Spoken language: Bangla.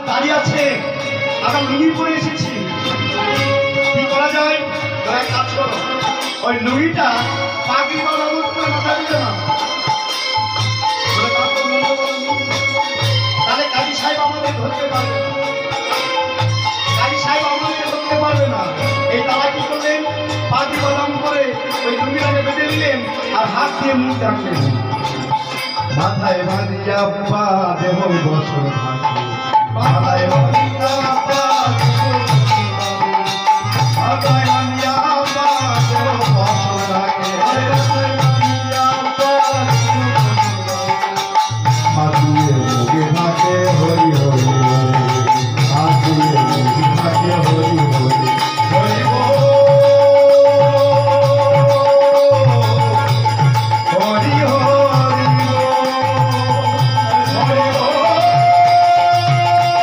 দাঁড়িয়ে আছে, আমরা লুঙ্গি পরে এসেছি, কি করা যায়? এক কাজ করো, ওই লুঙ্গিটা পাগড়ি বাঁধা করে মাথা দিবে না, তাহলে কাজী সাহেব আমাদের ধরতে পারবে না, কাজী সাহেব আমাদের ধরতে পারবে না। এই তারা কি করলেন, পাগড়ি বাদাম করে ওই লুঙ্গিটাকে বেঁধে দিলেন আর হাত দিয়ে মুখ ডাকলেন, মাথায় বাঁধিয়া পা দেহ বসর থাকি